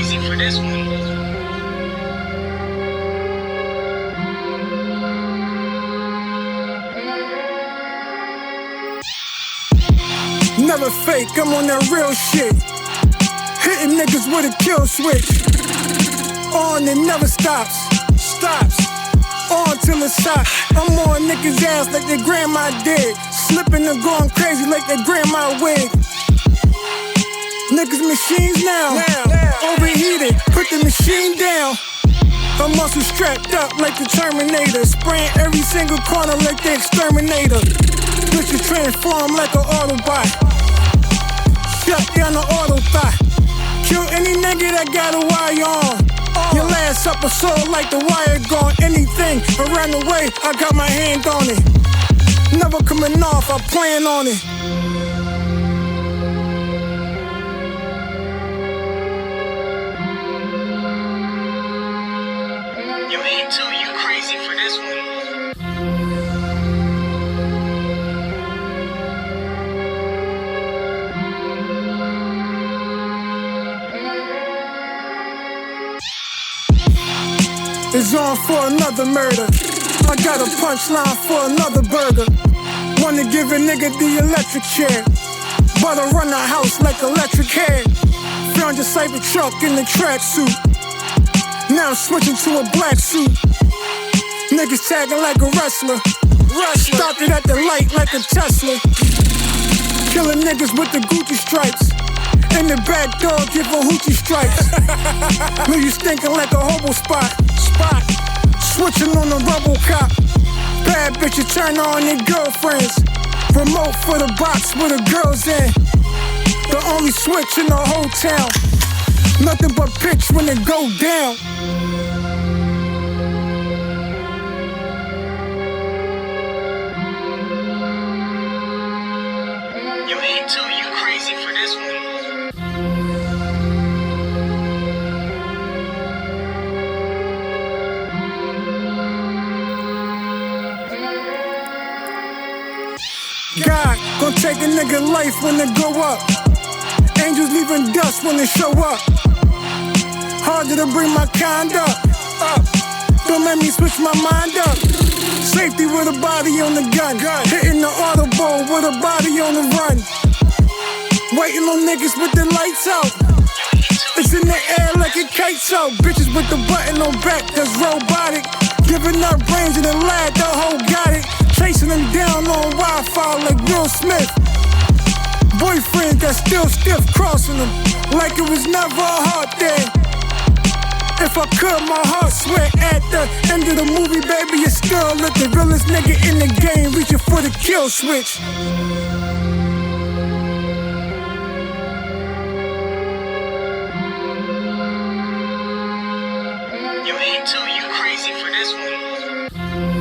crazy for this one. Never fake, I'm on that real shit. Hitting niggas with a kill switch. On and never stops. On till it's hot. I'm on niggas' ass like their grandma did. Slipping and going crazy like their grandma wig. Niggas machines now. Overheated, put the machine down. I'm muscle strapped up like the Terminator. Spraying every single corner like the exterminator. Bitches transform like an Autobot. Shut down the auto thought. Kill any nigga that got a wire on. Your last episode like the wire gone. Anything around the way, I got my hand on it. Never coming off, I plan on it. You ain't too, you crazy for this one. It's on for another murder. I got a punchline for another burger. Wanna give a nigga the electric chair, but I run the house like electric hair. Found your cyber truck in the tracksuit. Now I'm switching to a black suit. Niggas tagging like a wrestler. Stopped it at the light like a Tesla. Killing niggas with the Gucci stripes. In the back door, give a hoochie stripes. Know you stinking like a hobo spot. Switching on the rubble cop. Bad bitches turn on their girlfriends. Remote for the box where the girls in. The only switch in the whole town. Nothing but pitch when it go down. You ain't too, you crazy for this one. God gon' take a nigga life when they grow up. Angels leaving dust when they show up. Harder to bring my kind up. Don't let me switch my mind up. Safety with a body on the gun. Hitting the audible with a body on the run. Waiting on niggas with the lights out. It's in the air like a kite out. Bitches with the button on back that's robotic. Giving up brains in the lab, the hoe got it. Chasing them down on Wi-Fi like Will Smith. Boyfriend that's still stiff, crossing them like it was never a hard day. If I could, my heart sweat at the end of the movie, baby, you still look the realest nigga in the game, reaching for the kill switch. You ain't too, you crazy for this one.